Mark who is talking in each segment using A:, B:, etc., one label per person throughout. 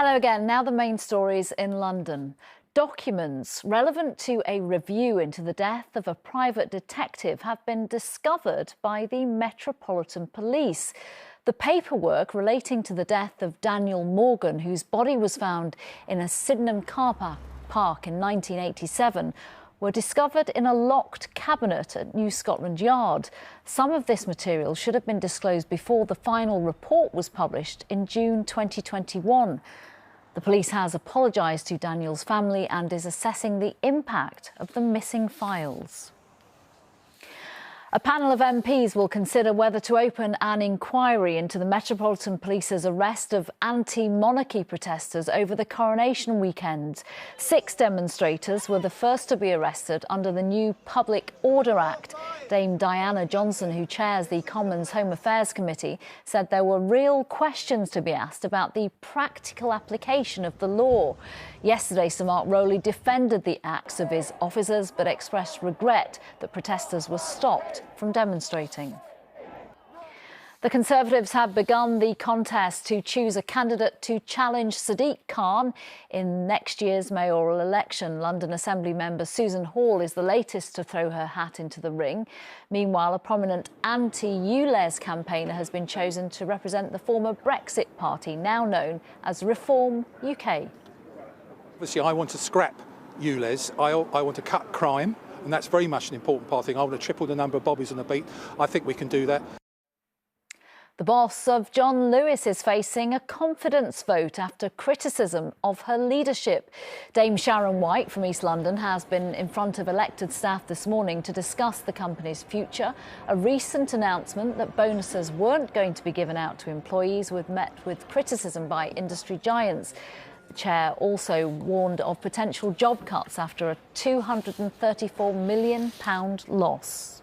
A: Hello again. Now the main stories in London. Documents relevant to a review into the death of a private detective have been discovered by the Metropolitan Police. The paperwork relating to the death of Daniel Morgan, whose body was found in a Sydenham car park in 1987, were discovered in a locked cabinet at New Scotland Yard. Some of this material should have been disclosed before the final report was published in June 2021. The police has apologised to Daniel's family and is assessing the impact of the missing files. A panel of MPs will consider whether to open an inquiry into the Metropolitan Police's arrest of anti-monarchy protesters over the coronation weekend. 6 demonstrators were the first to be arrested under the new Public Order Act. Dame Diana Johnson, who chairs the Commons Home Affairs Committee, said there were real questions to be asked about the practical application of the law. Yesterday, Sir Mark Rowley defended the acts of his officers but expressed regret that protesters were stopped from demonstrating. The Conservatives have begun the contest to choose a candidate to challenge Sadiq Khan in next year's mayoral election. London Assembly member Susan Hall is the latest to throw her hat into the ring. Meanwhile, a prominent anti-ULEZ campaigner has been chosen to represent the former Brexit party, now known as Reform UK.
B: Obviously, I want to scrap ULEZ. I want to cut crime, and that's very much an important part of the thing. I want to triple the number of bobbies on the beat. I think we can do that.
A: The boss of John Lewis is facing a confidence vote after criticism of her leadership. Dame Sharon White from East London has been in front of elected staff this morning to discuss the company's future. A recent announcement that bonuses weren't going to be given out to employees was met with criticism by industry giants. The chair also warned of potential job cuts after a £234 million loss.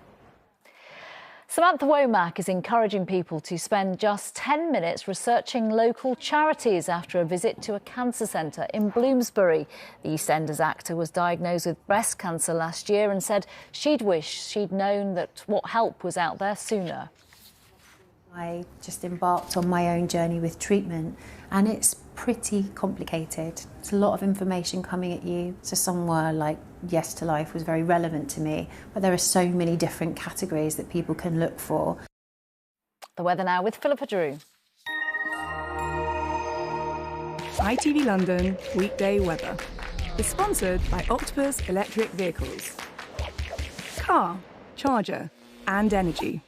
A: Samantha Womack is encouraging people to spend just 10 minutes researching local charities after a visit to a cancer centre in Bloomsbury. The EastEnders actor was diagnosed with breast cancer last year and said she'd wish she'd known that what help was out there sooner.
C: I just embarked on my own journey with treatment, and it's pretty complicated. It's a lot of information coming at you. So somewhere like Yes to Life was very relevant to me, but there are so many different categories that people can look for.
A: The weather now with Philippa.
D: ITV London weekday weather is sponsored by Octopus Electric Vehicles. Car, charger and energy.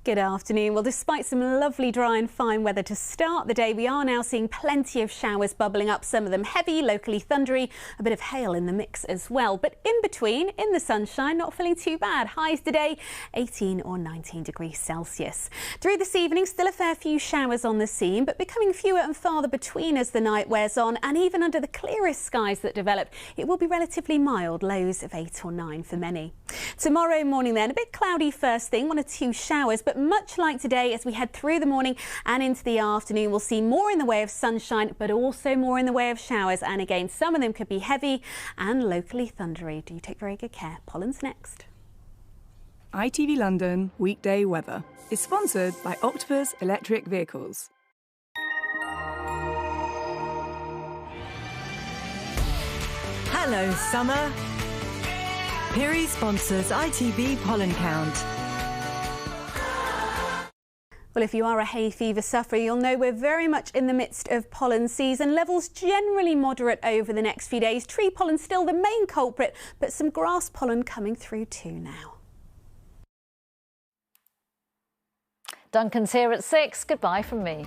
E: Good afternoon. Well, despite some lovely dry and fine weather to start the day, we are now seeing plenty of showers bubbling up, some of them heavy, locally thundery, a bit of hail in the mix as well. But in between, in the sunshine, not feeling too bad. Highs today, 18 or 19 degrees Celsius. Through this evening, still a fair few showers on the scene, but becoming fewer and farther between as the night wears on. And even under the clearest skies that develop, it will be relatively mild, lows of 8 or 9 for many. Tomorrow morning then, a bit cloudy first thing, 1 or 2 showers, but much like today, as we head through the morning and into the afternoon, we'll see more in the way of sunshine, but also more in the way of showers. And again, some of them could be heavy and locally thundery. Do take very good care. Pollen's next.
D: ITV London weekday weather is sponsored by Octopus Electric Vehicles.
F: Hello, summer. Piri sponsors ITV Pollen Count.
E: Well, if you are a hay fever sufferer, you'll know we're very much in the midst of pollen season. Levels generally moderate over the next few days. Tree pollen still the main culprit, but some grass pollen coming through too now.
A: Duncan's here at 6. Goodbye from me.